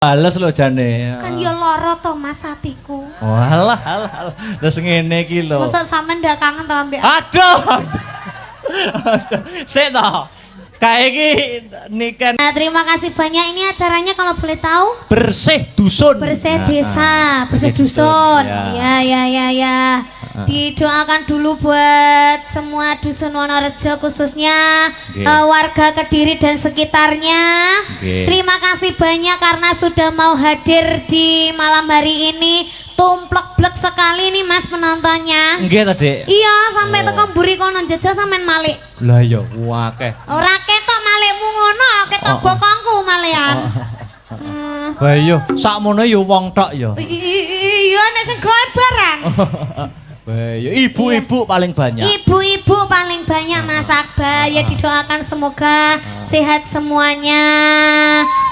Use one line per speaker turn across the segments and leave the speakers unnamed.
Bales lho jane.
Kan ya lara to Mas atiku.
Walah, terus ngene iki lho.
Mosok sampean ndak kangen to ambek
Aduh. Aduh. Sik to. Kayak iki niken.
Nah, terima kasih banyak. Ini acaranya kalau boleh tahu
Bersih dusun.
bersih desa, bersih dusun. Ya. Didoakan dulu buat semua dusun Wonorejo khususnya warga Kediri dan sekitarnya. Terima kasih banyak karena sudah mau hadir di malam hari ini. Tumplek-blek sekali nih Mas penontonnya.
Nggih ta, Dik?
Iya, sampai teko mburi kono jajal sampean malik.
Lah ya akeh.
Ora ketok malikmu ngono, ketok bokongku malian.
Lah iya, sakmono ya wong tok ya.
Iya nek sing gawe barang.
Ya ibu-ibu paling banyak.
Ibu-ibu paling banyak Mas Akbar. Ya didoakan semoga sehat semuanya.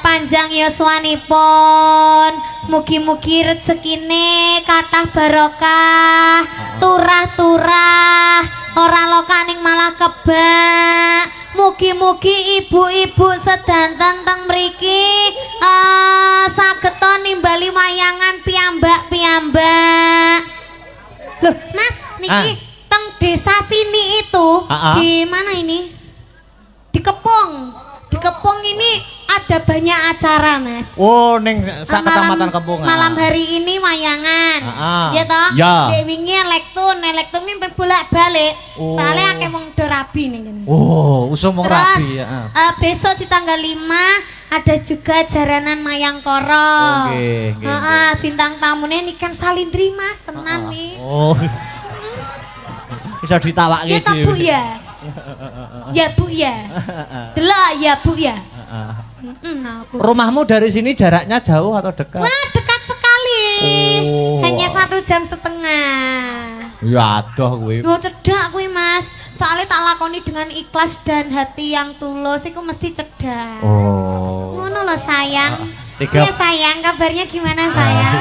Panjang yuswanipun. Mugi-mugi rezekine kathah barokah, turah-turah, ora lokaning malah kebak. Mugi-mugi ibu-ibu sedanten teng mriki sageta nimbali wayangan piyambak-piyambak. Loh, Mas, niki teng desa sini itu di mana ini? Di Kepung. Di Kepung ini ada banyak acara, Mas.
Oh, ning sak kecamatan Kepung.
Malam hari ini wayangan. Ya toh? Dek wingi elektun ini bolak-balik. Soalnya akeh wong do rabi ning kene.
Oh, usum wong rabi ya.
Besok di tanggal 5 ada juga jaranan Mayangkara.
Nggih.
Bintang tamunya ini kan Salindri Mas, tenan nih.
Oh. Bisa ditawakke
ya Bu ya. Ya Bu ya. Delok ya Bu ya.
Rumahmu dari sini jaraknya jauh atau dekat?
Wah, dekat sekali. Hanya 1,5 jam.
Ya adoh kuwi.
Yo cedak kuwi Mas. Soalnya tak lakoni dengan ikhlas dan hati yang tulus, iku mesti cedak.
Oh.
Ngono lho sayang.
Tiga.
Ya sayang, kabarnya gimana sayang?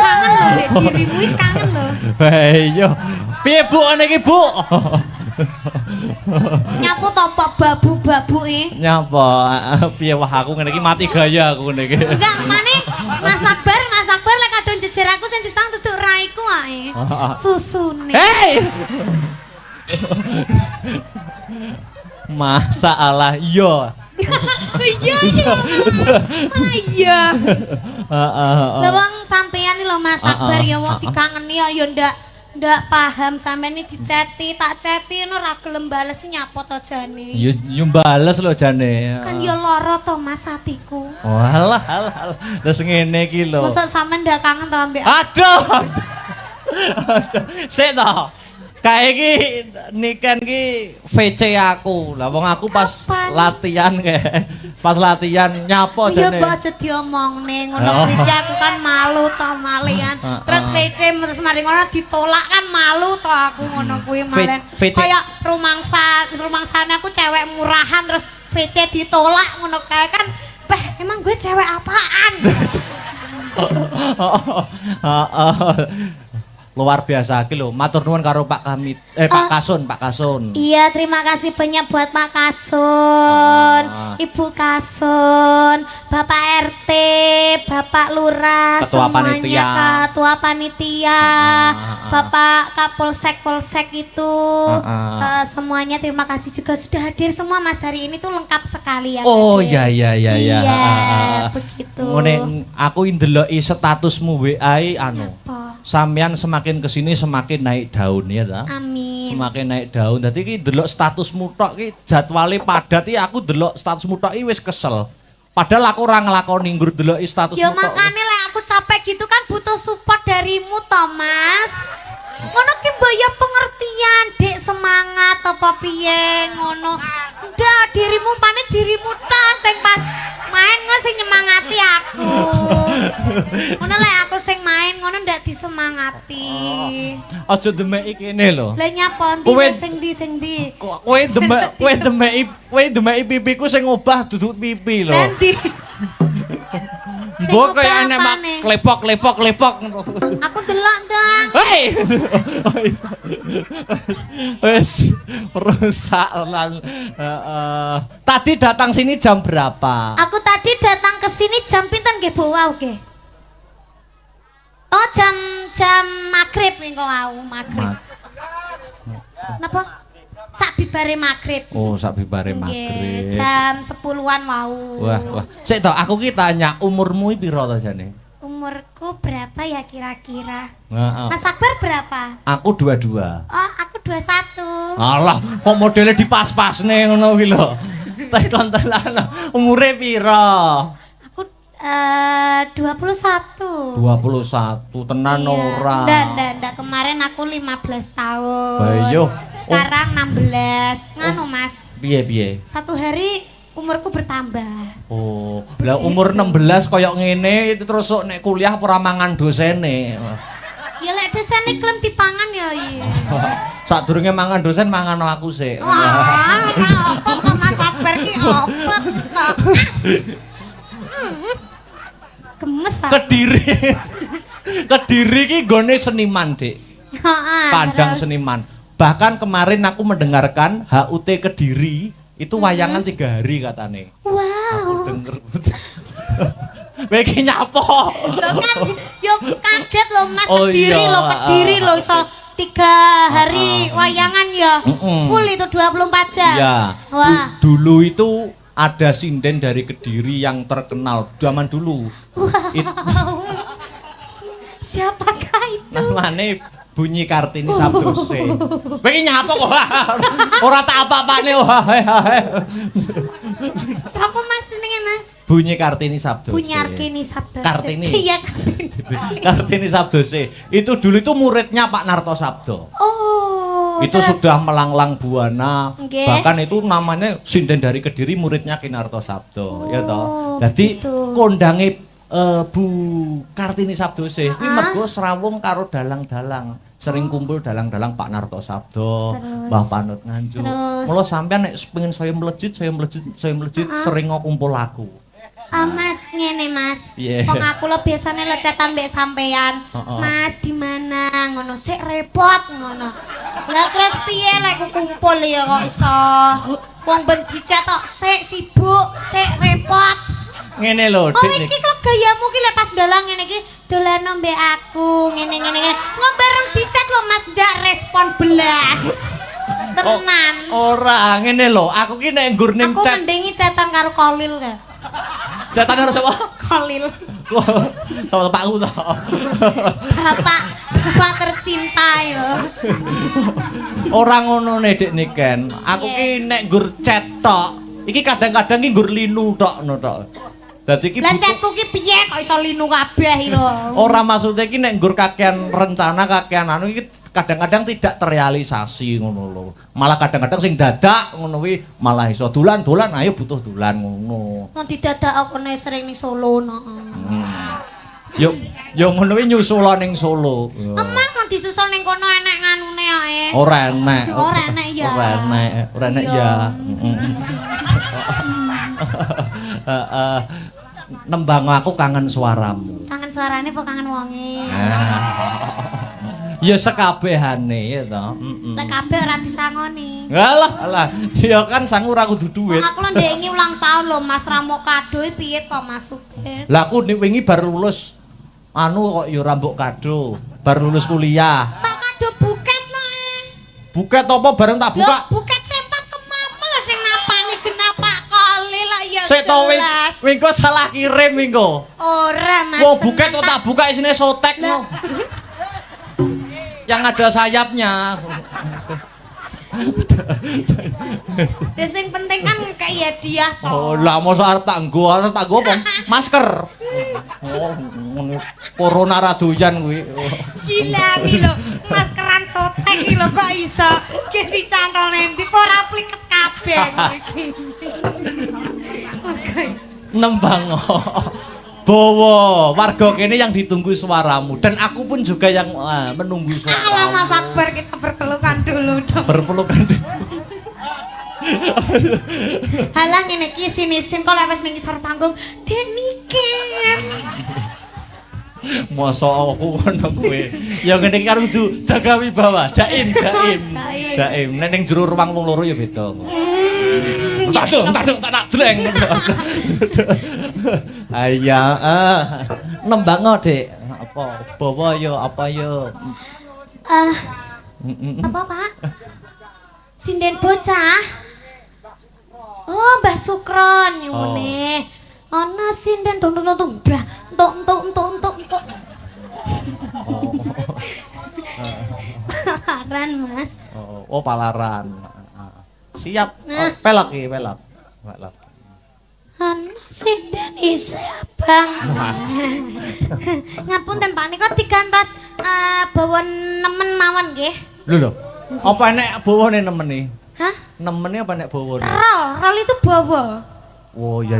Kangen lho mbek dirimu iki kangen lho.
Iya. Piye Bu niki Bu?
Nyapu topo babu-babu iki.
Nyapa? Piye wah aku ngene iki mati gaya aku ngene iki.
Enggak, mane Mas Akbar lek kadon jejer aku sing disang duduk raiku ae. Susune.
Hei. Masalah iya.
Iya. Lah wong sampeyan lho Mas Akbar ya wong dikangeni ya ndak paham sampeyan iki diceti tak ceti ngono ora gelem bales nyapa to jane.
Ya bales lho jane.
Kan ya lara to Mas atiku.
Walah. Terus ngene iki lho.
Mosok sampeyan ndak kangen to ambek
Aduh. Sik to. Kayak iki niken iki VC aku. Lah wong aku pas latihan kayak pas latihan nyapa
jane. Ya
jane.
mbok aja diomongne ngono iki aku kan malu to malian. Terus VC terus mari ngono ditolak kan malu to aku ngono kuwi malen. Kayak rumangsane aku cewek murahan terus VC ditolak ngono kae kan. Emang gue cewek apaan?
Luar biasa iki lho. Matur nuwun karo Pak Kasun.
Iya, terima kasih banyak buat Pak Kasun, Ibu Kasun, Bapak RT, Bapak Lurah, Ketua Panitia, Bapak Kapolsek itu, semuanya terima kasih juga sudah hadir semua Mas hari ini tuh lengkap sekali ya.
Oh iya.
Iya, begitu.
Ngene aku ndeloki statusmu WA anu. Sampeyan semakin kesini semakin naik daun ya ta?
Amin.
Semakin naik daun. Dadi iki delok statusmu tok iki jadwale padat iki aku delok statusmu tok iki wis kesel. Padahal aku ora nglakoni nggur deloki statusmu tok.
Ya makane lek aku capek gitu kan butuh support darimu to, Mas. Ngono ki mbok ya pengertian, Dek semangat apa piye ngono. Ndak dirimu pane dirimu tok sing pas main ngono sing nyemangati aku. Ngono lek aku sing main ngono ndak disemangati.
Aja demeki kene lho.
Lah nyapa ndi sing ndi?
Kowe demeki pipiku sing obah duduk pipi lho.
Nanti.
Mbok kaya enek mak klepok.
Aku delok dong.
Hei. Wes rusak lan tadi datang sini jam berapa?
Aku tadi datang ke sini jam pinten nggih Bu? Wow nggih. Oh jam maghrib engko wau maghrib. Napa? Sak bibare maghrib.
Oh, sak bibare
Nggih,
maghrib.
jam 10-an wau.
Wah. Sik to, aku ki tanya umurmu piro to jane?
Umurku berapa ya kira-kira?
Heeh.
Mas Akbar berapa?
Aku 22.
Oh, aku 21.
Alah, kok modelnya dipas-pasne ngono kuwi lho. Tekon tenan. Umure piro?
Aku 21.
21 tenan ora.
Ndak kemarin aku 15 tahun.
Bayo.
Sekarang 16. Nganu Mas.
Piye?
Satu hari umurku bertambah.
Oh, lah umur 16 koyok ngene itu terus sok nek kuliah ora mangan dosene.
Ya lek desane klem dipangan ya iya.
Sadurunge mangan dosen mangan aku sik.
Wah, apa kok Mas Akbar ki apa kok? Gemes aku.
Kediri ki gone seniman, Dik.
Heeh.
Padang
terus.
seniman. Bahkan kemarin aku mendengarkan HUT Kediri itu wayangan 3 hari katane.
Wow.
Denger. Kowe iki nyapo?
Loh kan yo kaget loh Mas
Oh,
Kediri
iya.
loh Kediri loh iso 3 hari wayangan ya. Full itu 24 jam.
Ya.
Wah.
Dulu itu ada sinden dari Kediri yang terkenal zaman dulu.
Wow. Siapakah itu?
Namane Bunyi Kartini Sabdose. Kowe iki nyapa kok? Ora tak apa-apane.
Siapa Mas jenenge Mas?
Bunyi Kartini Sabdose.
Punya Arkini Sabdose.
Kartini.
Iya Kartini.
Kartini Sabdose. Itu dulu itu muridnya Pak Narto Sabdo.
Oh.
Itu
terus?
sudah melanglang buana.
Nggih.
Bahkan itu namanya sinden dari Kediri muridnya Ki Narto Sabdo, ya toh. Jadi
begitu.
kondange Bu Kartini Sabdose kuwi mergo srawung karo dalang-dalang. Sering kumpul dalang-dalang Pak Narto Sabdo,
Terus?
Mbah Panut Nganjuk.
Terus?
Mula sampean nek pengen saya melejit sering kumpul aku.
Mas ngene Mas.
Piye?
Wong aku lo biasane lecetan mbek sampean.
Heeh.
Mas di mana? Ngono sik repot ngono. Lah terus piye lek ku kumpul ya kok iso. Wong ben dicetok sik sibuk, sik repot.
Ngene lho,
Oh
Dik.
iki kok gayamu ki lek pas dalang ngene iki dolan mbek aku ngene. Nggo bareng dicet lho Mas ndak respon belas. Tenan.
Ora, ngene lho, aku ki nek nggur ning
Aku
chat.
mendingi cetan karo Kolil ka.
Chatan karo sapa?
Kolil.
Sama bapakku to.
Bapak tercinta ya.
Ora ngono ne Dik Niken. Aku ki nek nggur chat tok, iki kadang-kadang ki nggur linu tok ngono tok. Dadi ki
Lah chatku ki piye kok iso linu kabeh lho.
ora maksudnya ki nek nggur kakean rencana kakean anu iki kadang-kadang tidak terrealisasi ngono lho. Malah kadang-kadang sing dadak ngono kuwi malah iso dolan-dolan ayo butuh dolan ngono.
Mau didadak aku nek sering ning Solo no.
Yo ngono kuwi nyusul ning Solo.
Emang mau disusul ning kono enek nganune ae.
Ora enek.
Ora enek ya.
Ora enek ya. Heeh. Nembang aku kangen suaramu.
Kangen suarane apa kangen wonge?
Ya sekabehane ya to.
Lek kabeh ora disangoni.
Alah, ya kan sangu ora kudu duit.
Aku lho ndek iki ulang tahun lho Mas Ramo kado piye kok masuke?
Lah aku nek wingi bar lulus anu kok ya ora mbok kado, bar lulus kuliah.
Tak kado buket no.
Buket apa bareng tak buka?
Lah buket sempak kemamel sing napani genapa kali lah ya.
Sik to
jelas.
wingko salah kirim wingko.
Ora Mas.
Wah buket kok tak buka isine sotek no. Yang ada sayapnya.
Ya sing penting kan kayak hadiah to.
Oh, lah mosok arep tak nggo apa? Masker. Oh, ngono. Corona ra doyan kuwi.
Gila iki lho, maskeran sotek iki lho kok iso ki dicantol endi ora pliket kabeh iki. Oh guys.
Nembang. Bowo, warga kene yang ditunggu suaramu dan aku pun juga yang menunggu suaramu.
Alah Mas Akbar kita berpelukan dulu dong.
Berpelukan.
Halah ngene iki isin-isin kok lek wis ning isor panggung, Dek Niken.
Mosok aku ngono kowe. Ya ngene iki karo kudu jaga wibawa, jaim. Nek ning jero ruang wong loro ya beda. Tak jleng. Aya, nembang Dik. Apa bawa ya apa ya?
Apa Pak? Sinden bocah. Oh, Mbah Sukron ngene. Ana sinden tung. Entuk. Palaran, Mas.
Oh, palaran. Siap. Pelok iki, pelok.
Ana sinden isih abang. Ngapunten Pak nika digantos bawa nemen mawon nggih.
Lho. Apa enek bawane nemen iki?
Hah?
Nemene apa nek bawane?
Rol itu bawa.
Oh iya.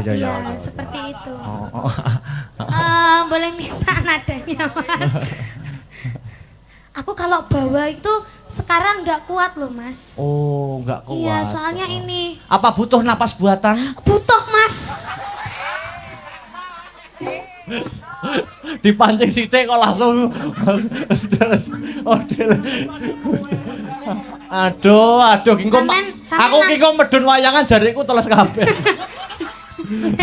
Seperti itu.
Oh.
Boleh minta nadanya, Mas. Aku kalau bawa itu sekarang nggak kuat loh, Mas.
Oh, nggak kuat.
Iya, soalnya ini.
Apa butuh napas buatan?
Butuh, Mas.
Dipancing sithik kok langsung. Aduh, engko aku ki kok medun wayangan jariku teles kabeh.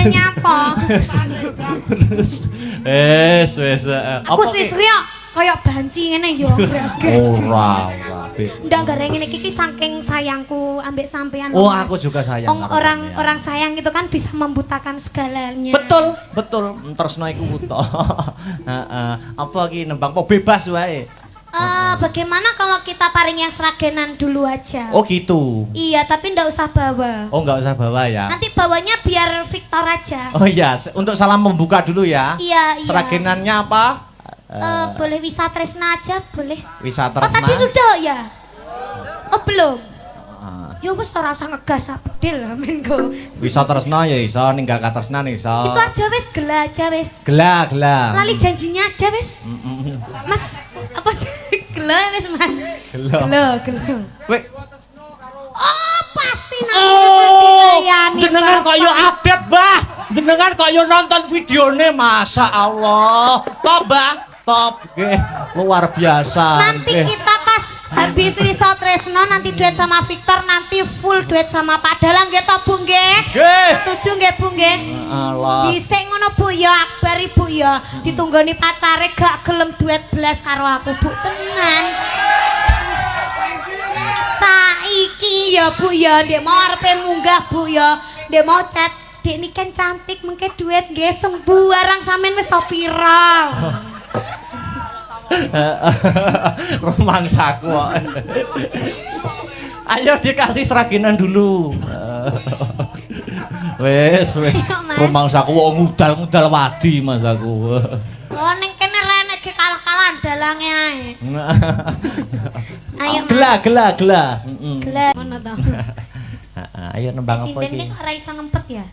Nyapa?
Wes.
Aku siswi kaya banci ngene ya greges.
Ora.
Ndak gareng ngene iki saking sayangku ambek sampean.
Oh, aku juga sayang.
Orang sayang itu kan bisa membutakan segalanya.
Betul. Tresno iku buta. Heeh. Apa iki nembang po bebas wae.
Bagaimana kalau kita paring yang seragenan dulu aja?
Oh gitu.
Iya, tapi ndak usah bawa.
Oh, nggak usah bawa ya.
Nanti bawanya biar Victor aja.
Oh iya, untuk salam membuka dulu ya.
Iya.
Seragenannya apa?
Boleh Wisatresna aja, boleh.
Wisatresna.
Oh, tadi sudah ya? Oh, belum. Ya wis ora usah ngegas abdil men go.
Wisatresna ya iso, ninggal katresnan iso.
Itu aja wis, gela aja wis.
Gela.
Lali janjinya aja wis. Mas, apa gela wis, Mas? Gela.
Weh.
Oh, pasti nanti
Jenengan kok yo update, Mbah. Jenengan kok yo nonton videone, Masya Allah. Top, Mbah. Top. Nggih, luar biasa.
Nanti kita pas habis Wisatresna nanti duet sama Victor, nanti full duet sama Pak Dalang nggih to, Bu nggih?
Nggih.
Setuju nggih, Bu nggih?
Allah.
Dhisik ngono Bu ya, Akbar Ibu ya. Ditunggoni pacare gak gelem duet belas karo aku, Bu. Tenan. Saiki ya Bu ya, ndek mau arepe munggah Bu ya. Ndek mau chat, "Dek ini kan cantik, mengke duet nggih sembuh arang sampean wis to pira?"
Romangsaku kok. Ayo dikasih seraginan dulu. Wes. Romangsaku kok ngudal wadi Mas aku.
Oh ning kene renek ge kalah-kalahan dalange ae. Ayo
Mas. Gela.
Gela ngono to.
Ayo nembang apa iki?
Sinden ora iso ngempet ya?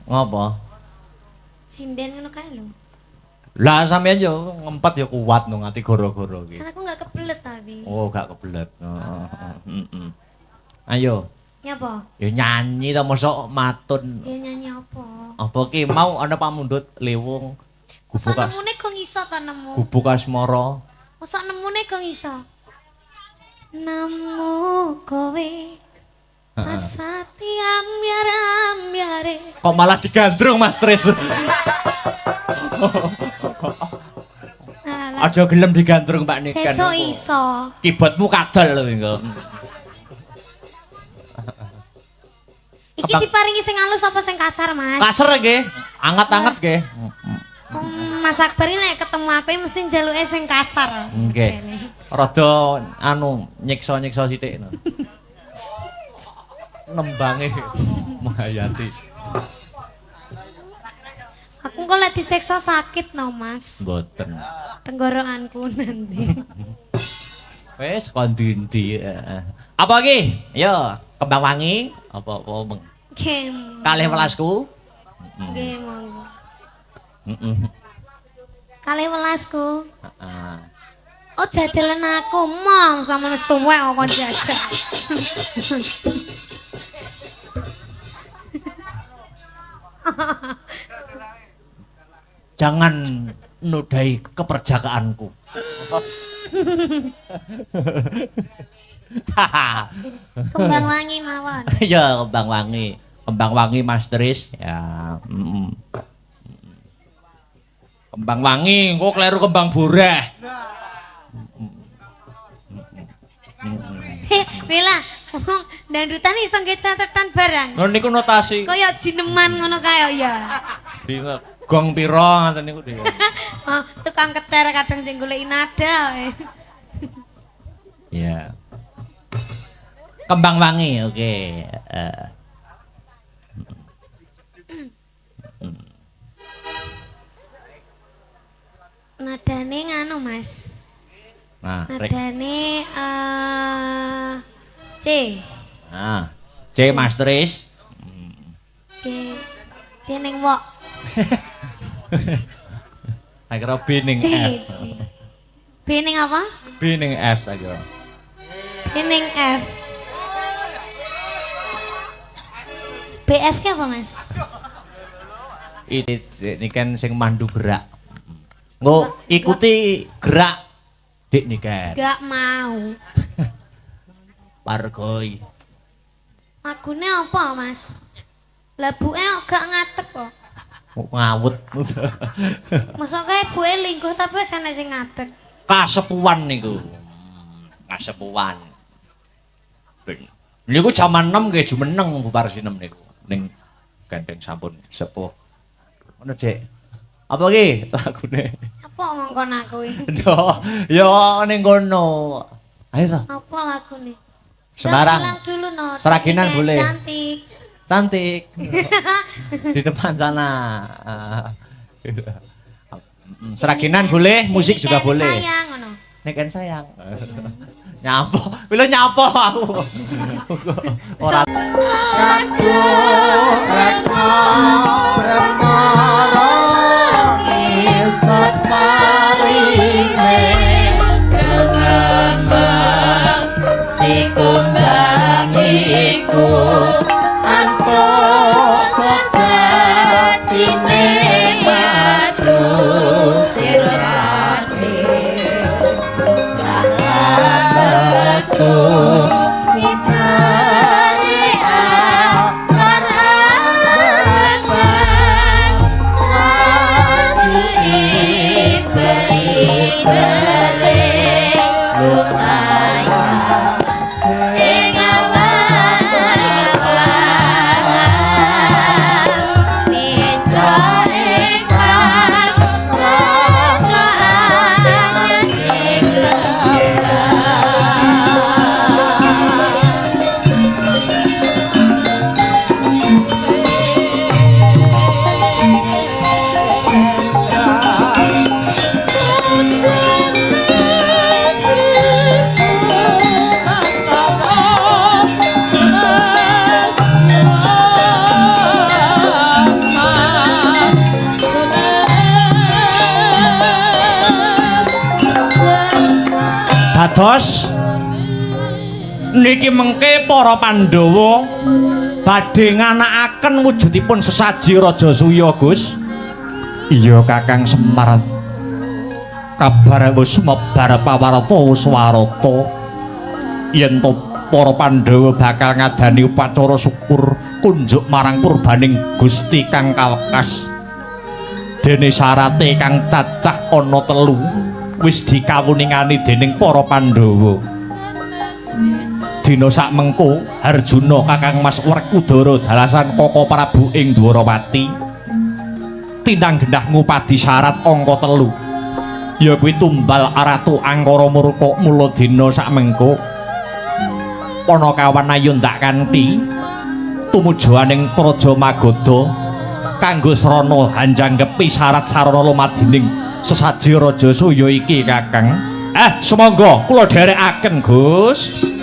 Ngopo?
Sinden ngono kae lho.
Lah sampean yo ngempet yo kuat no ngati goro-goro iki.
Kan aku enggak kebelet tadi.
Oh, gak kebelet. Ayo.
Nyapa?
Ya nyanyi to mosok matun.
Ya nyanyi apa?
Apa ki mau ana pamundhut lewung
Masa
gubuk
nemune kok iso ta nemu?
gubuk asmara.
Masa nemune kok iso? Nemu kowe Asati ambyare.
Kok malah digandrung Mas Tris. Aja gelem digandrung Mbak Niken.
Sesuk iso.
Kibotmu kadal lho engko.
Iki diparingi sing halus apa sing kasar, Mas?
Kasar nggih, anget-anget nggih.
Mas Akbar ini nek ketemu aku mesti njaluke sing kasar.
Nggih. Rada nyiksa-nyiksa sithik. Nembange Mahayati.
Aku kok lek disiksa sakit no, Mas.
Mboten.
Tenggorokanku nanti.
Wes kon ndi. Apa iki? Yo, kembang wangi apa meng.
Game.
Kalih welasku.
Nggih, monggo.
Heeh.
Kalih welasku.
Heeh.
Oh, jajalan aku mong sama wis tuwek kok kon jajal.
Jangan nodai keperjakaanku.
Kembang wangi mawon.
Ya kembang wangi. Kembang wangi Mas Tris. Ya. Kembang wangi, engko kleru kembang boreh.
Mila, wong dangdutan iso nggih catetan barang.
Lho niku notasi.
Kaya jineman ngono kaya ya.
Gong pira ngoten niku dhewe.
Oh, tukang kecer kadang sing goleki nada.
Ya. Kembang wangi, oke.
Nadane nganu, Mas.
Nah,
Nadane C.
Nah, C Mas Tris.
C ning wok.
Tak kira B ning
C.
F.
B ning apa?
B ning F tak kira.
B ning F. BF ke apa, Mas?
Ini kan sing mandu gerak. Nggo ikuti gerak dik niken.
Gak mau.
Pargoi.
Lagune apa, Mas? Labuke gak ngatek kok.
Ngawut.
Masa kae buke lingguh tapi wis ana sing ngatek.
Kasepuan niku. Kasepuan. Ben. Niku jaman 6 nggih jumeneng bubar sinem niku. Ning gandeng sampun sepuh. Ngono, Dik. Apa ki lagune?
Apa ngongkon aku iki?
Yo ning kono. Ayo to.
Apa lagune?
Semarang.
Bilang dulu no.
Seraginan boleh.
Cantik.
Cantik. Di depan sana. Seraginan boleh, musik juga boleh.
Sayang ngono.
Nek sayang. Nyapo, pilih nyapo aku. Ora
Aku retno bermara isap sarine kenang si kumbang iku antuk sejatine madu sirate Rasu mitare harapan laju iber-ibere lumayan ing awan nico ingkang lamlahan ing
dados niki mengke para Pandhawa badhe nganakaken wujudipun sesaji Raja Suya, Gus. Iya Kakang Semar. Kabar wis sumebar pawarta swarata yen to para Pandhawa bakal ngadani upacara syukur kunjuk marang purbaning Gusti kang kawekas. Dene syarate kang cacah ana 3 wis dikawuningani dening para Pandhawa. Dina sak mengko Harjuna Kakang Mas Werkudara dalasan Kaka Prabu ing Dwarawati tinang gendah ngupadi syarat angka 3. Ya kuwi tumbal Ratu Angkara Murka. Mula dina sak mengko Panakawan ayo ndak kanthi tumujuaning Praja Magadha kanggo srana hanjanggepi syarat sarana lumadining sesaji Raja Suya iki, Kakang. Semangga kula dherekaken, Gus.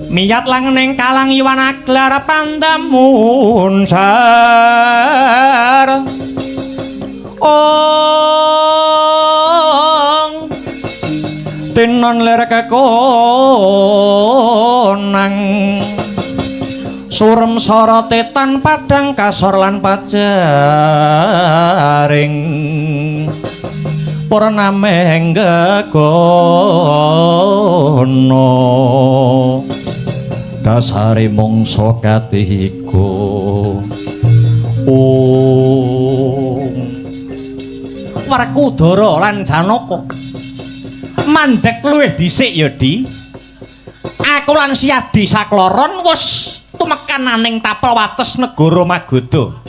Miyat lang ning kalang iwan aglar pandamun jar tinon ler kekonang surem sorote tan padang kasor lan pajaring purnameng gegono dasare mangsa katiga Werkudara lan Janaka mandhek luwih dhisik ya Di. Aku lan Siadi sakloron wis tumekan aning tapel wates negara Magoda.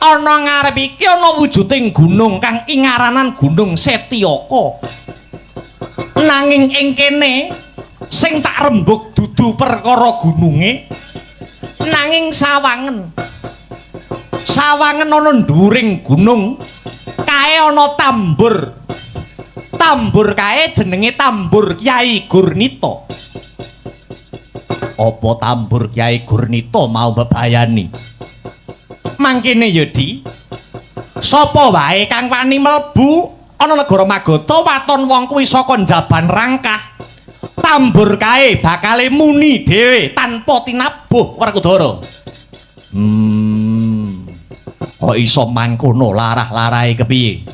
Ana ngarep iki ana wujuding gunung kang ingaranan Gunung Setyaka. Nanging ing kene sing tak rembug dudu perkara gununge nanging sawangen ana dhuwuring gunung kae ana tambur kae jenenge tambur Kyai Gurnita. Apa tambur Kyai Gurnita mau bebayani mangkene ya Di sapa wae kang wani mlebu ana negara Magoda waton wong kuwi saka njaban rangkah tambur kae bakale muni dhewe tanpa tinabuh Werkudara. Kok iso mangkono larah-larahe kepiye?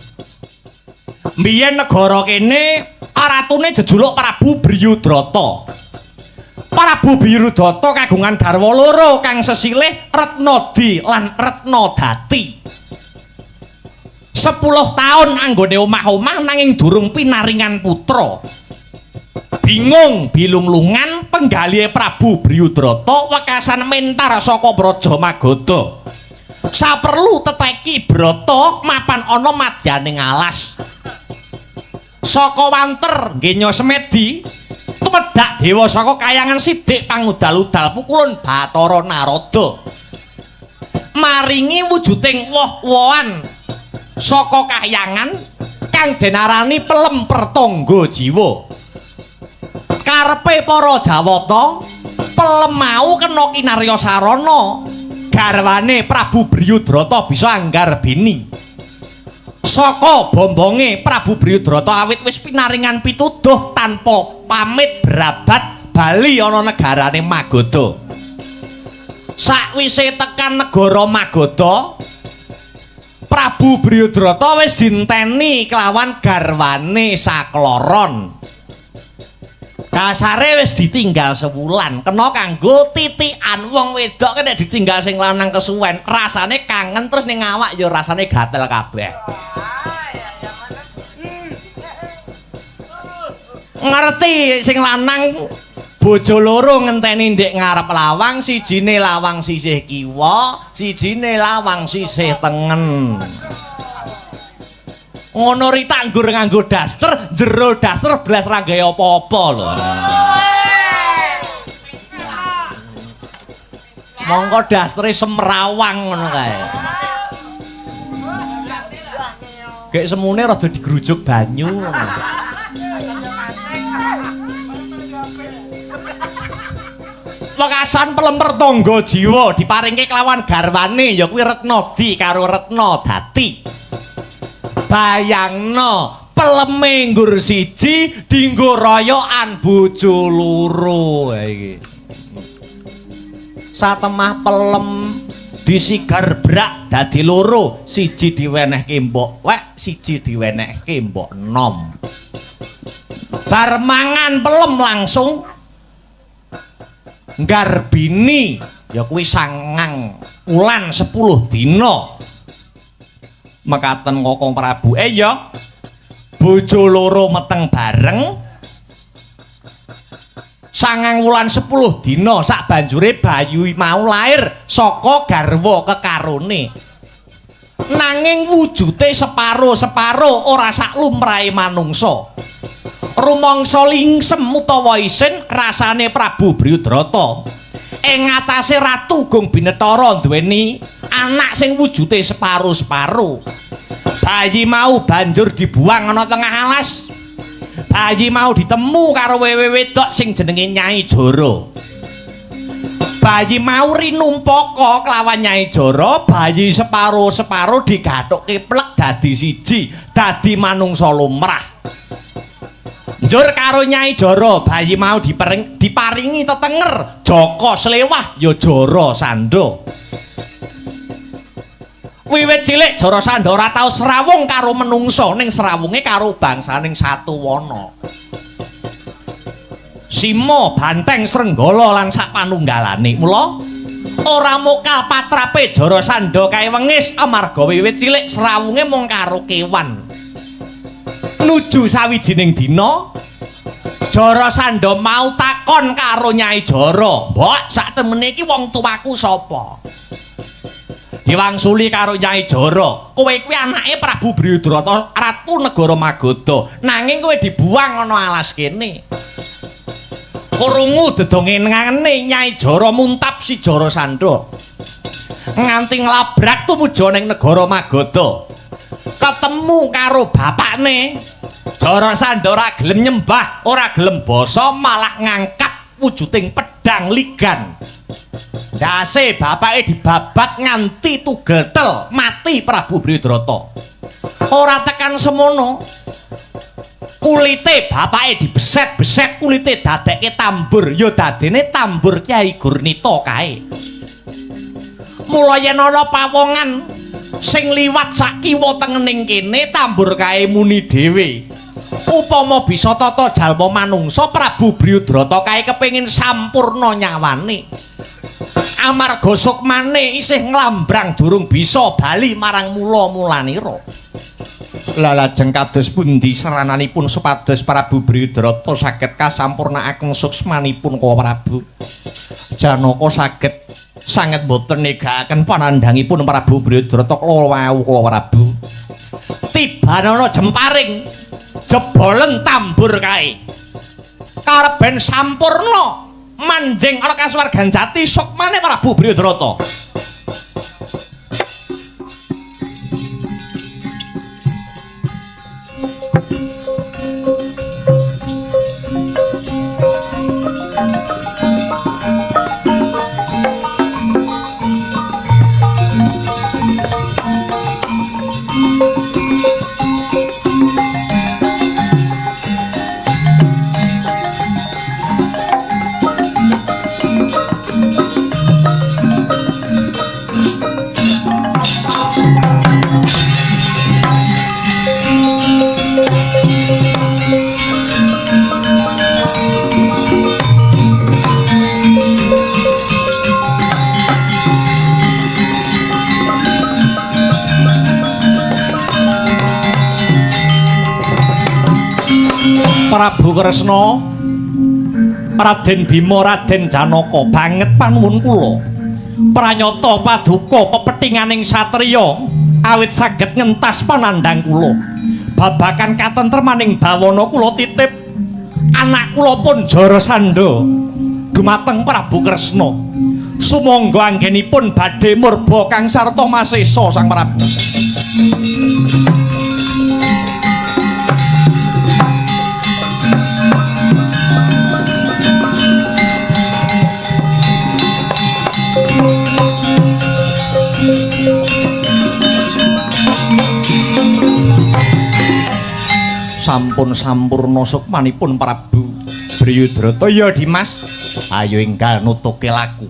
Mbiyen negara kene ratune jejuluk Prabu Bryudrata. Prabu Bryudrata kagungan garwa loro kang sesilih Retnadi lan Retnadati. 10 taun anggone omah-omah nanging durung pinaringan putra. Bingung bilung-lungan penggalihe Prabu Bryudrata wekasan mentar saka Praja Magoda. Saperlu teteki Brata mapan ana madyaning alas. Saka wanter nggenya Semedi tumedhak dewa saka kayangan Sidik pangudal-udal pukulun Bathara Narada. Maringi wujuding woh-wohan saka kahyangan kang denarani pelem pertangga jiwa. Karepe para Jawata pelem mau kena kinarya sarana garwane Prabu Bryudrata bisa anggar bini. Saka bombonge Prabu Bryudrata awit wis pinaringan pituduh tanpa pamit berabat bali ana negarane Magoda. Sakwise tekan negara Magoda, Prabu Bryudrata wis dinteni kelawan garwane sakloron. Dasare wis ditinggal sewulan, kena kanggo titikan wong wedok nek ditinggal sing lanang kesuwen, rasane kangen terus ning awak ya rasane gatel kabeh. Ngerti sing lanang bojo loro ngenteni ndek ngarep lawang, sijine lawang sisih kiwa, sijine lawang sisih tengen. Ngono rita anggur nganggo daster, jero daster blas ra gawe apa-apa lho. Monggo dastere semrawang ngono kae. Gek semune rada digrujuk banyu. Wekasan pelemper tangga jiwa diparingke kelawan garwane ya kuwi Retnadi karo Retnadati. Bayangno peleme nggur siji dinggo royokan bojo loro iki. Satemah pelem disigar brak dadi loro, siji diwenehke mbok wek, siji diwenehke mbok nom. Bar mangan pelem langsung nggarbini ya kuwi 9 wulan 10 dina. Mekaten Kakang Prabu ya bojo loro meteng bareng 9 wulan 10 dina sak banjure bayu mau lair saka garwa kekarone. Nanging wujute separo-separo ora sak lumrahe manungsa. Rumangsa lingsem utawa isin rasane Prabu Bryudrata ing ngatasé Ratu Gung Binetara duweni anak sing wujude separo-separo. Bayi mau banjur dibuang ana tengah alas. Bayi mau ditemu karo wewe wedok sing jenenge Nyai Joro. Bayi mau rinumpaka kelawan Nyai Joro, bayi separo-separo digathukke plek dadi siji, dadi manungsa lumrah. Njur karo Nyai Joro, bayi mau diparingi tetenger, Joko Slewah ya Joro Sando. Wiwit cilik Joro Sando ora tau srawung karo menungsa, ning srawunge karo bangsaning Satuwana. Simo, Banteng, Srenggala lan sapanunggalane. Mula ora mokal patrape Joro Sando kae wengis amarga wiwit cilik srawunge mung karo kewan. Nuju sawijining dina Joro Sando mau takon karo Nyai Joro, "Mbok, sak temene iki wong tuaku sapa?" Diwangsuli karo Nyai Joro, "Kowe kuwi anake Prabu Bryudrata, Ratu Negara Magoda, nanging kowe dibuang ana alas kene." Krungu dedongengane Nyai Joro muntap si Joro Sando. Nganti nglabrak tumuju ning negara Magoda. Ketemu karo bapakne. Joro Sando ora gelem nyembah, ora gelem basa, malah ngangkat wujuding pedang ligan. Ndase bapake dibabat nganti tugetel, mati Prabu Bryudrata. Ora tekan semono. Kulite bapake dibeset-beset, kulite dadekke tambur, ya dadene tambur Kyai Gurnita kae. Mula yen ana pawongan sing liwat sak kiwa tengening kene, tambur kae muni dhewe. Upama bisa tata jalma manungsa, Prabu Bryudrata kae kepengin sampurna nyawane. Amarga sukmane isih nglambrang durung bisa bali marang mula-mulanira. Lajeng kados pundi serananipun supados Prabu Bryudrata saged kasampurnakaken suksmanipun Ka Prabu? Janaka saged sanget boten negakaken panandhangipun Prabu Bryudrata kala wau Ka Prabu. Tibanana jemparing jebolen tambur kae. Kareben sampurna manjing ana kasuwargan jati sukmane Prabu Bryudrata. Prabu Kresna, Raden Bima, Raden Janaka, banget panuwun kula. Pranyata paduka pepethinganing satriya awit saged ngentas panandhang kula. Babagan katentremaning bawana kula titip anak kula pun Joro Sando dumateng Prabu Kresna. Sumangga anggenipun badhe murba kang sarta masesa Sang Prabu. Sampun sampurna sukmanipun Prabu Bryudrata. Ya Dimas, ayo enggal nutuke laku.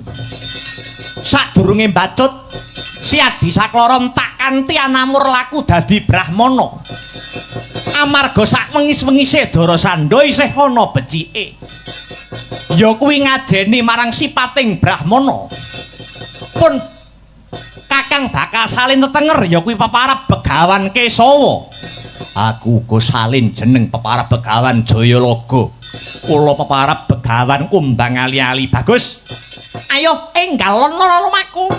Sadurunge mbacut si Adi Saklara entak kanthi anamur laku dadi Brahmana. Amarga sak wengis-wengise Dara Sando isih ana becike. Ya kuwi ngajeni marang sipating Brahmana. Pun Kakang bakal salin tetenger ya kuwi peparab Begawan Kesawa. Aku uga salin jeneng peparab Begawan Jayalaga. Kula peparab Begawan Kumbang ali-ali. Bagus. Ayo enggal lono lumaku.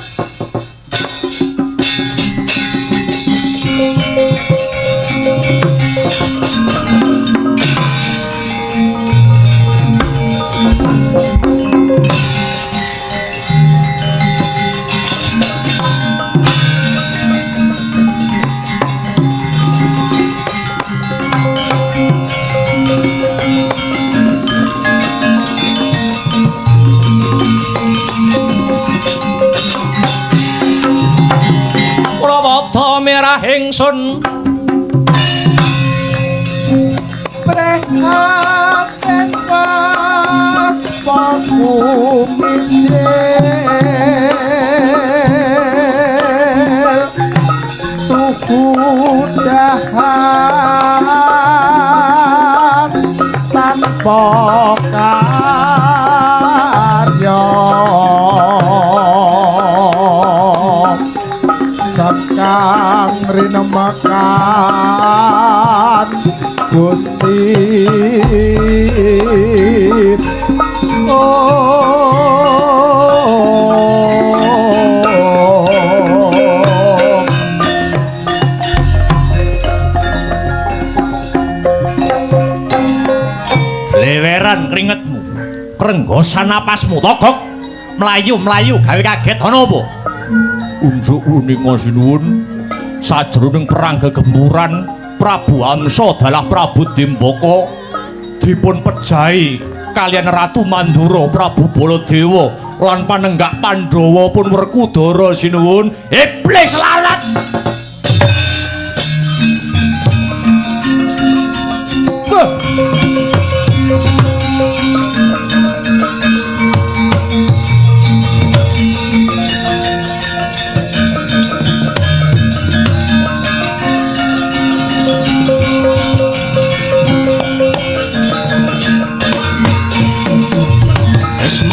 merah ingsun
prihatin pas paku mijil tuku dahan tanpa karya sakang rinemakan Gusti
leweran keringetmu krenggosan napasmu togok melayu gawe kaget ana apa unjuk uning sinuwun sajroning perang gegemburan Prabu Amsa dalah Prabu Dimbaka dipun pejahi kalian Ratu Mandura Prabu Baladewa lan panenggak Pandhawa pun Werkudara sinuwun iblis lalat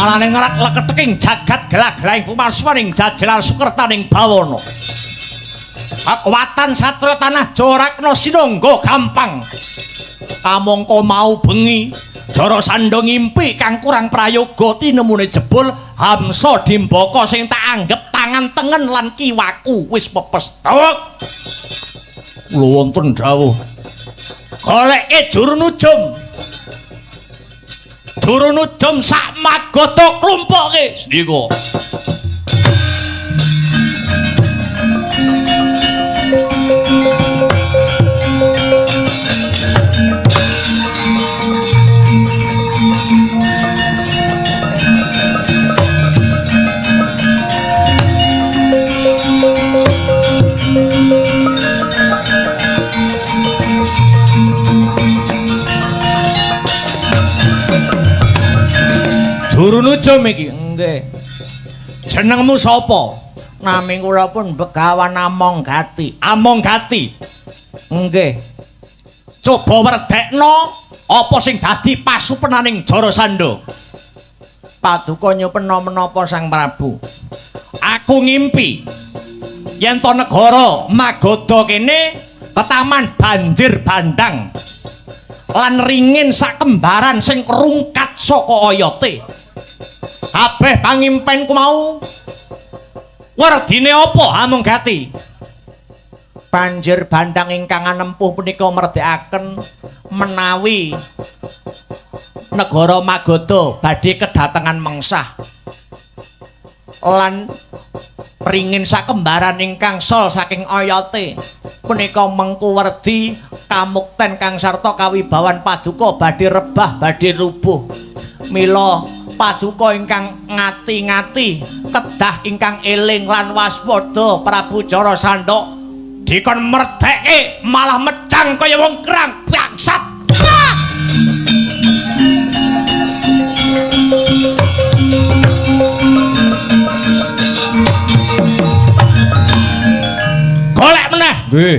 malaning ngerak leketeking jagat gelag-gelahing pumaswaning jajalan sukertaning bawana kekuatan satria tanah Jorakna sinangga gampang kamangka mau bengi Jarasandha ngimpi kang kurang prayoga tinemune jebul Hamsa Dimbaka sing tak anggep tangan tengen lan kiwaku wis pepes tok kula wonten dawuh goleke juru nujum sak magata klumpuke sendika Juru nujum iki nggih. Jenengmu sapa? Nami kula pun Begawan Amonggati. Amonggati. Nggih. Coba werdekno apa sing dadi pasupenaning Jarasandha. Paduka nyupena menapa Sang Prabu? Aku ngimpi yen to negara Magadha kene ketaman banjir bandang lan ringin sak kembaran sing rungkat saka oyote. Kabeh pangimpenku mau werdine apa Amonggati? Banjir bandang ingkang anempuh punika merdekaken menawi negara Magadha badhe kedatengan mengsah lan ringin sakembaran ingkang sol saking oyote punika mengku werdi kamukten kang sarta kawibawan paduka badhe rebah badhe rubuh mila paduka ingkang ngati-ngati kedah ingkang eling lan waspada Prabu Jarasandha dikon merdeke malah mecang kaya wong kerang bangsat. Golek meneh. Nggih.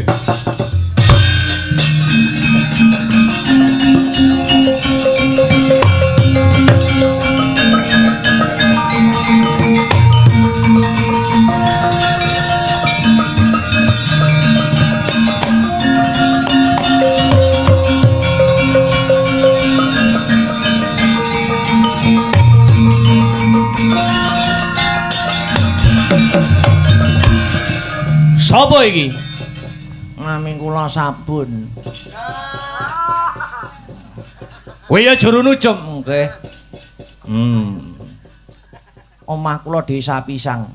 Sapa iki? Nami kula Sabun. Kowe ya juru nujum. Nggih. Omah kula Desa Pisang.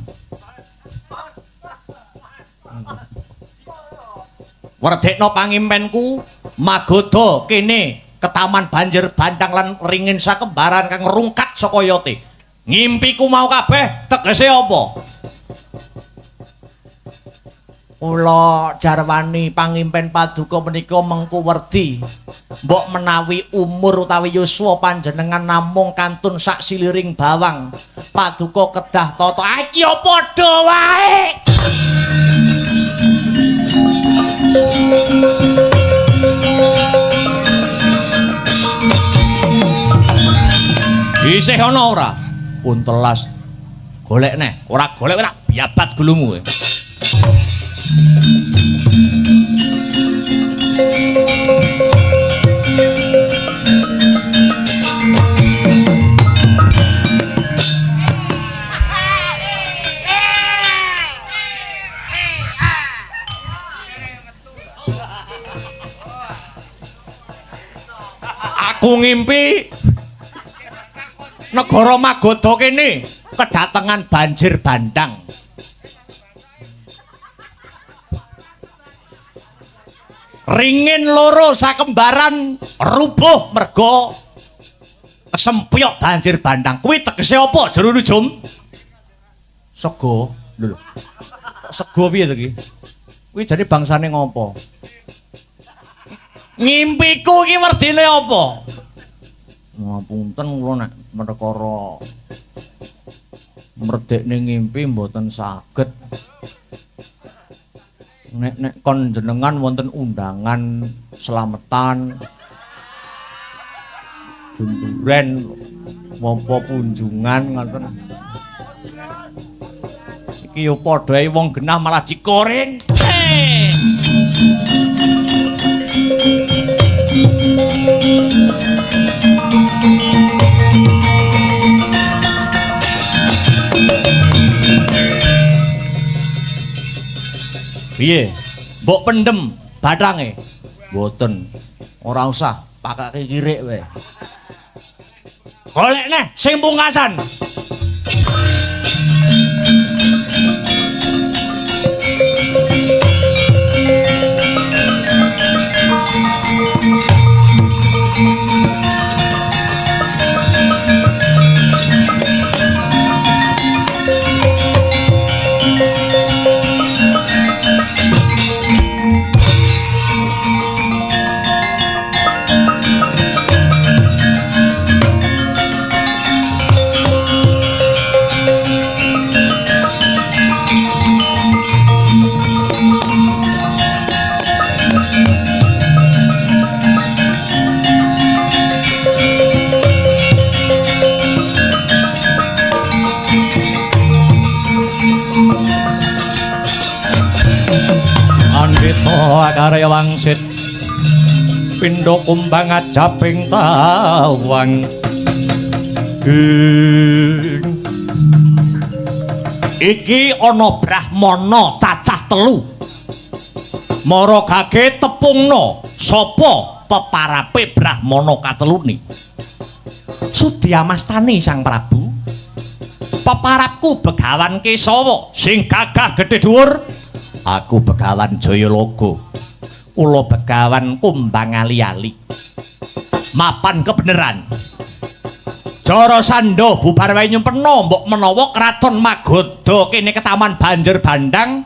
Werdekno pangimpenku Magadha kene ketaman banjir bandang lan ringin sakembaran kang rungkat saka yote. Ngimpiku mau kabeh tegese apa? Kula jarwani pangimpen paduka menika mengku werdi. Mbok menawi umur utawi yuswa panjenengan namung kantun sak siliring bawang, paduka kedah tata iki ya padha wae. Isih ana ora? Pun telas. Golek neh, ora golek ora biabat gulumu. Aku ngimpi negara Magoda kene kedatengan banjir bandang. Ringin loro sakembaran rubuh merga kesempyok banjir bandang. Kuwi tegese apa, Jero Nujum? Sego. Lho. Sego piye to iki? Kuwi jane bangsane ngopo? Ngimpiku iki werdine apa? Ngapunten kula nek perkara merdekne ngimpi mboten saged. Nek kon jenengan wonten undangan slametan dunduren apa kunjungan ngoten. Iki yo padha ae wong genah malah dikoren. Piye? Mbok pendem bathange? Mboten. Ora usah, pakake kirik wae. Golek neh sing pungkasan. Karya wangsit pindha kumbang ajaping tawang iki ana brahmana cacah 3 mara gage tepungna sapa peparape brahmana katelune Sudyamastani Sang Prabu peparapku Begawan Kesawa sing gagah gedhe dhuwur. Aku Begawan Jayalaga. Kula Begawan Kumbang Ali-ali. Mapan kebeneran. Jarasandha bubar wae nyempena mbok menawa kraton Magoda kene ketaman banjir bandang.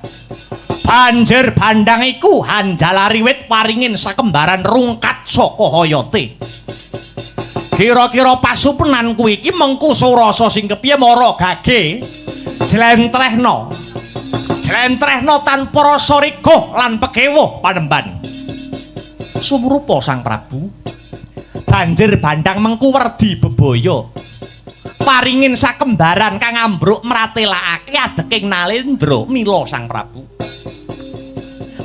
Banjir bandang iku Hanjalari wit paringin sakembaran rungkat saka hayate. Kira-kira pasupenan kuwi iki mengku surasa sing kepiye mara gage jlentrehna. Jlentrehna tanpa rasa rigoh lan pekewuh panemban. Sumrupa Sang Prabu. Banjir bandang mengku werdi bebaya. Paringin sakembaran kang ambruk mratelakake adeking Nalendra mila Sang Prabu.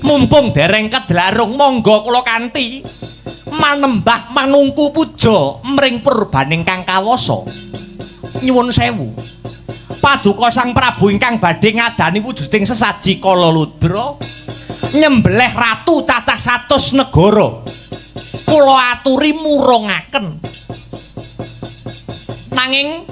Mumpung dereng kedlarung monggo kula kanthi manembah manungku puja mring purbaning kang kawasa. Nyuwun sewu. Paduka Sang Prabu ingkang badhe ngadani wujuding sesaji kala ludra nyembelih ratu cacah 100 negara. Kula aturi murungaken. Nanging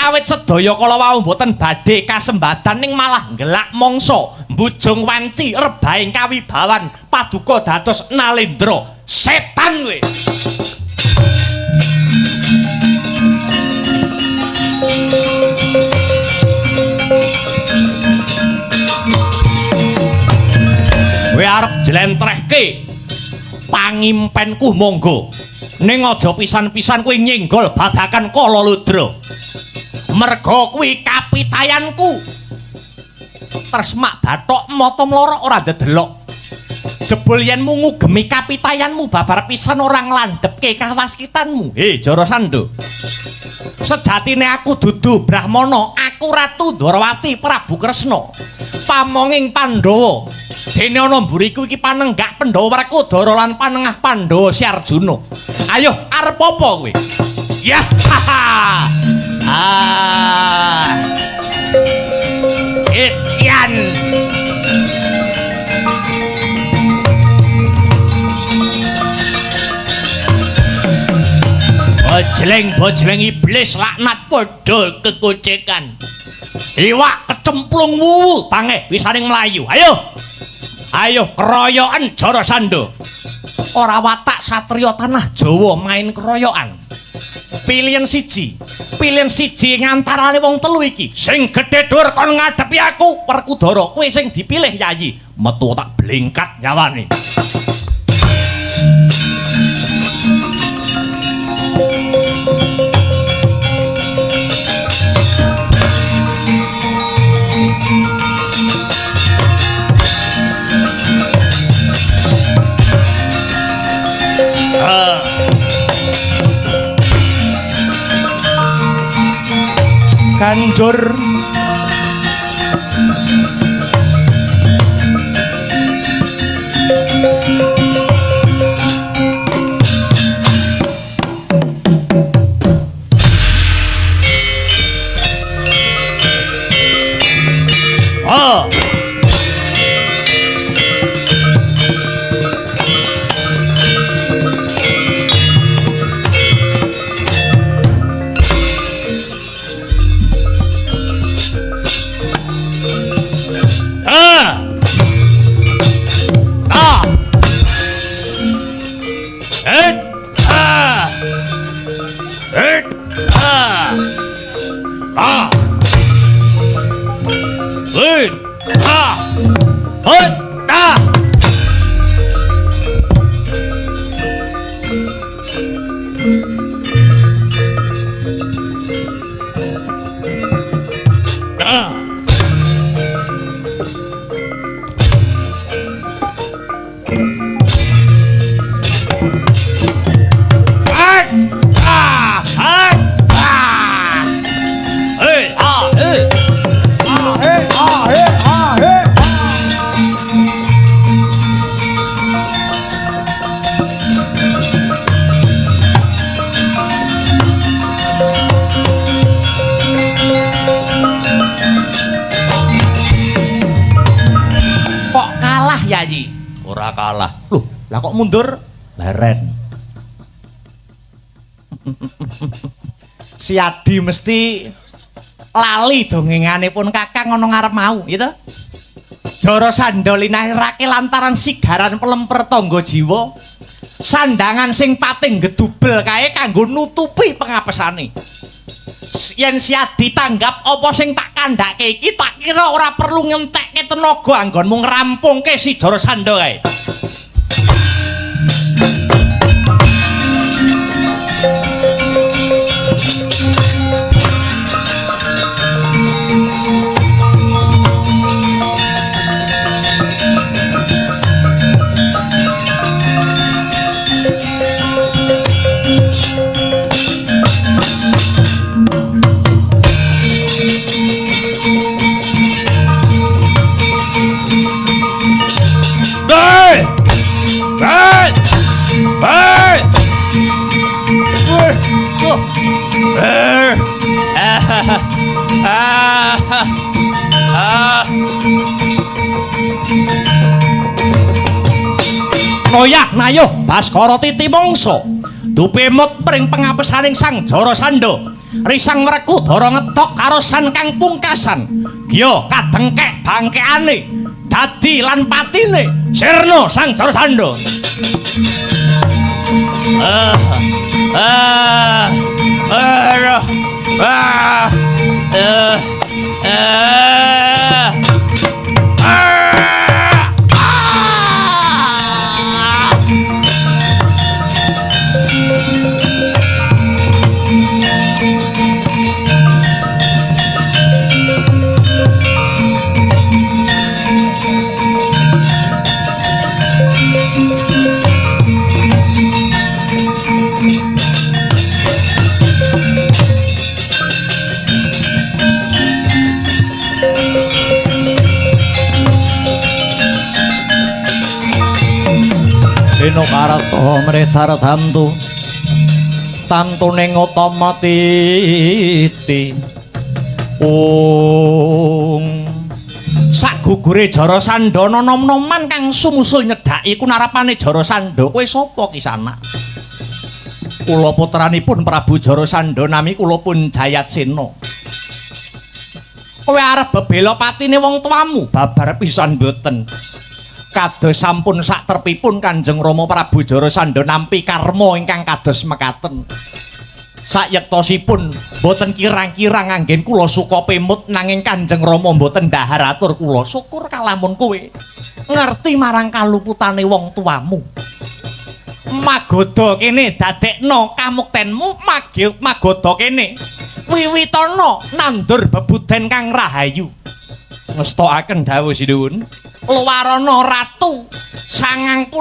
awit sedaya kala wau boten badhe kasembadan ning malah nggelak mangsa mbujung wanci rebaing kawibawan paduka dados Nalendra. Setan kowe. kowe arep jlentrehke pangimpenku monggo. Ning aja pisan-pisan kowe nyenggol babakan Kala Ludra. Merga kuwi kapitayanku. Tresmak bathok mata mlorok ora ndedelok. Jebul yen mu ngugemi kapitayanmu babar pisan ora nglandhepke kawaskitanmu. Jarasandha. Sejatine aku dudu Brahmana, aku Ratu Ndrawati Prabu Kresna. Pamonging Pandhawa. Dene ana mburiku iki panenggak Pandhawa Werkudara lan panengah Pandhawa Si Arjuna. Ayo arep apa kowe? Ya. Ikian. Bojleng-bojleng iblis laknat padha kekucekan. Iwak kecemplung wuwu tange bisaning mlayu. Ayo keroyokan Jarasandha. Ora watak satriya tanah Jawa main keroyokan. Pilihan siji ngantarane wong telu iki. Sing gedhe dur kon ngadepi aku Werkudara. Kowe sing dipilih Yayi. Metu tak blingkat nyawane. Kanjur Yayi. Ora kalah. Loh, lah kok mundur? Leren. Si Adi mesti lali dongengane pun Kakang ana ngarep mau, gitu. Jarasandha linahirake lantaran sigaran pelemper tangga jiwa. Sandangan sing pating gedubel kae kanggo nutupi pengapesane. Yen si Adi tanggap apa sing tak kandhake iki tak kira ora perlu ngentekke tenaga anggonmu ngrampungke si Jarasandha kae. Noyah nayuh Baskara Titi mangsa dupemut pring pengapesaning Sang Jarasandha risang Werkudara ngetok karo san kang pungkasan giya kadengkek bangkeane dadi lan patine sirna Sang Jarasandha. Dino karto mredar tamtu tamtuning utama titi sak gugure Jarasandha nom-noman kang sumusul nyedhaki kunarapane Jarasandha kowe sapa Kisana? Kula putranipun Prabu Jarasandha nami kula pun Jayatsena. Kowe arep bebela patine wong tuamu babar pisan mboten. Kados sampun sak terpipun Kanjeng Rama Prabu Jarasandha nampi karma ingkang kados mekaten. Sayektosipun boten kirang-kirang anggen kula suka pemut nanging Kanjeng Rama boten dhahar atur kula. Syukur kalamun kowe ngerti marang kaluputane wong tuamu. Magoda kene dadekno kamuktenmu magoda kene. Wiwitana nandur bebuden kang rahayu. Ngestokaken dawuh sinuwun. Luwarana ratu 97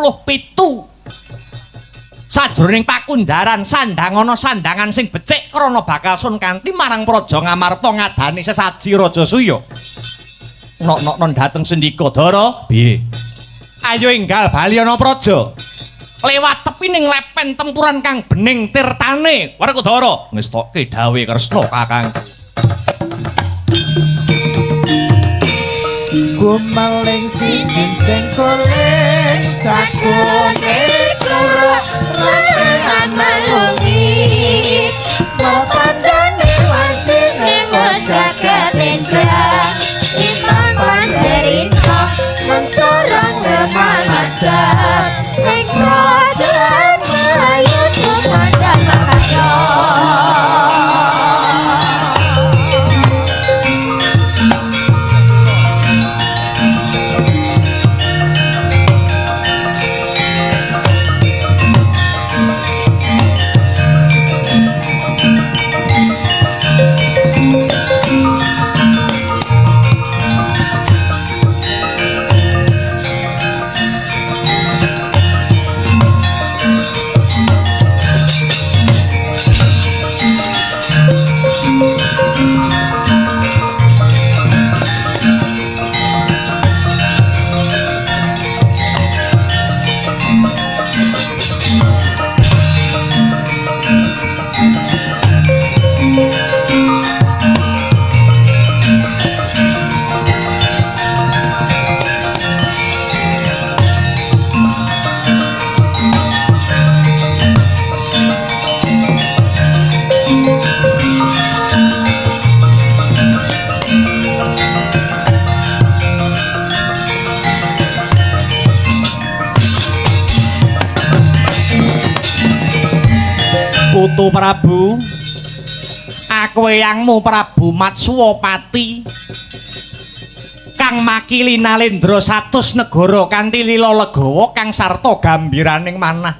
sajroning pakunjaran sandhangana sandangan sing becik krana bakal sun kanthi marang Praja Ngamarta ngadani sesaji Raja Suya. Nok-nok dhateng sendika Dara, piye? Ayo enggal bali ana praja. Lewat tepining lepen tempuran kang bening tirtane. Werkudara, ngestokke dawuh Kresna Kakang.
Gumeling siji cengkoling cakune kura
Ramalungi Martandane wancine Mosaka tenjang Simpan pancerita Mencorong ngemangata Nek rojan Melayu Tumandan Makassar
Putu Prabu, aku eyangmu Prabu Matswapati kang makili Nalendra 100 negara kanthi lila legawa kang sarta gambiraning manah.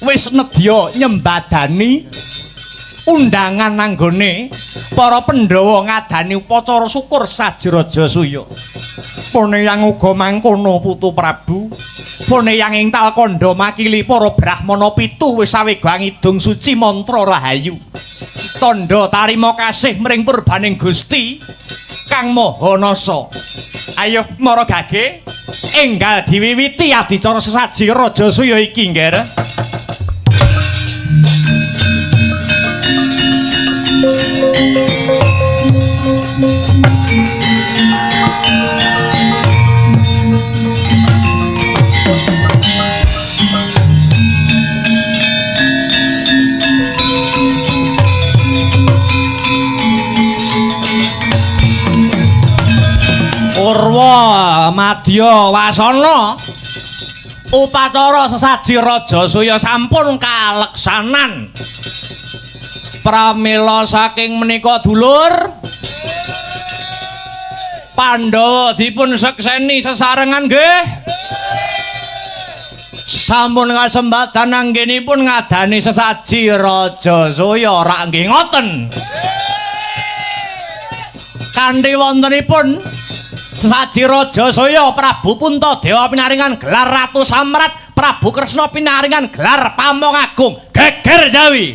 Wis nedya nyembadani undangan anggone para Pandhawa ngadani upacara syukur saji Raja Suya. Poneyang uga mangkono Putu Prabu. Poneyang ing Talkanda makili para Brahmana 7 wis sawega ngidung suci mantra rahayu. Tandha tarima kasih mring purbaning Gusti Kang Maha Nasa. Ayo mara gage enggal diwiwiti adicara sesaji Raja Suya iki, Ngger. Purwa Madya Wasana upacara sesaji Raja Suya sampun kaleksanan. Pramila saking menika dulur Pandhawa dipun sekseni sesarengan nggih. Sampun kasembadan anggenipun ngadani sesaji Raja Suya rak nggih ngoten. Kanthi wontenipun sesaji Raja Suya Prabu Puntadewa pinaringan gelar Ratu Samrat, Prabu Kresna pinaringan gelar Pamong Agung. Geger Jawi.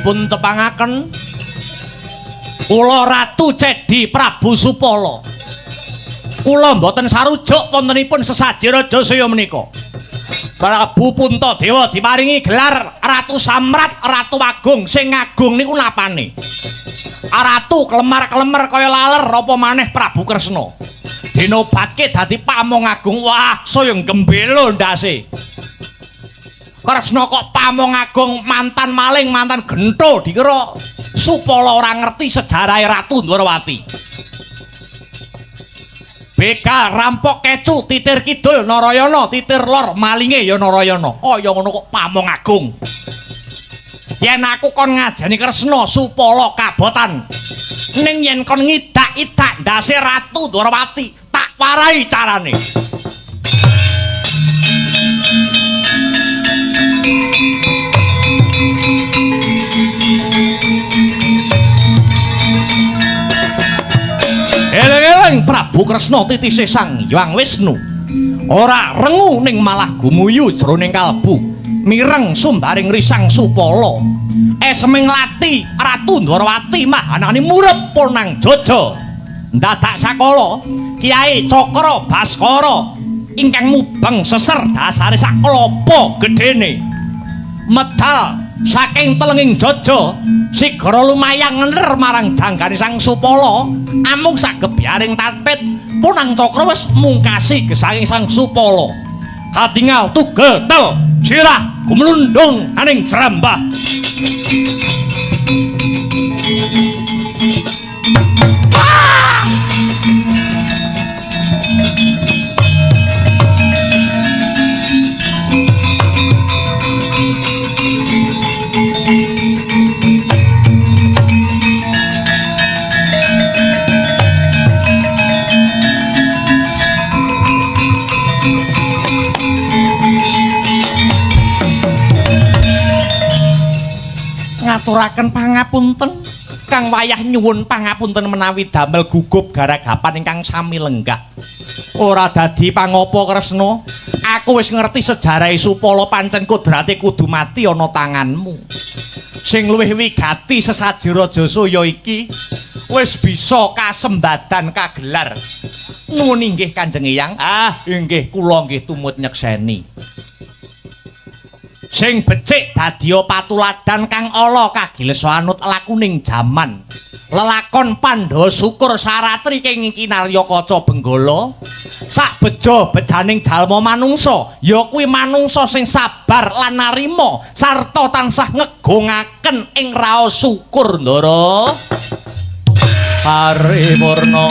dipun tepangaken kula Ratu Cedi Prabu Supala. Kula mboten sarujuk wontenipun sesaji raja saya menika. Prabu Puntadewa diparingi gelar Ratu Samrat, Ratu Agung. Sing agung niku napane? Ratu kelemar-kelemar kaya laler apa maneh Prabu Kresna. Dinobatke dadi Pamong Agung. Wah, saya gembelo ndase. Kresna kok Pamong Agung, mantan maling, mantan gento, dikira Supala ora ngerti sejarahe Ratu Ndwarawati. Begal rampok kecu titir kidul Narayana, titir lor malinge ya Narayana. Kaya ngono kok Pamong Agung. Yen aku kon ngajani Kresna Supala kabotan. Ning yen kon ngidak-idak ndase Ratu Ndwarawati, tak warai carane. Eleng-eleng Prabu Kresna titise Sang Hyang Wisnu. Ora rengu ning malah gumuyu jroning kalbu. Mireng sumbaring risang Supala. Eseming lati Ratu Ndwarawati mahanane murep ponang Jaja. Ndadak sakala Kyai Cakra Baskara ingkang mubeng seser dasare saklapa gedene. Medal saking telenging Jaja sigara lumayang ngener marang janggane Sang Supala. Amung sagebyaring tapit Punang Cakra wis mungkasi gesanging Sang Supala. Katingal tugel tel sirah gumlundung aning Jrambah. Ngaturaken pangapunten kang wayah nyuwun pangapunten menawi damel gugup garagapan ingkang sami lenggah. Ora dadi pangapa Kresna, aku wis ngerti sejarahe Supala pancen kodrate kudu mati ana tanganmu. Sing luwih wigati sesaji raja saya iki wis bisa kasembadan kagelar. Nuwun inggih Kanjeng Eyang. Inggih kula nggih tumut nyekseni. Sing becik dadya patuladan kang ala kagiles anut lakuning jaman. Lelakon Pandhawa Syukur Saratri kenging kinarya kaca benggala. Sak beja-bejaning jalma manungsa ya kuwi manungsa sing sabar lan narima sarta tansah ngegongaken ing raos syukur ndara paripurna.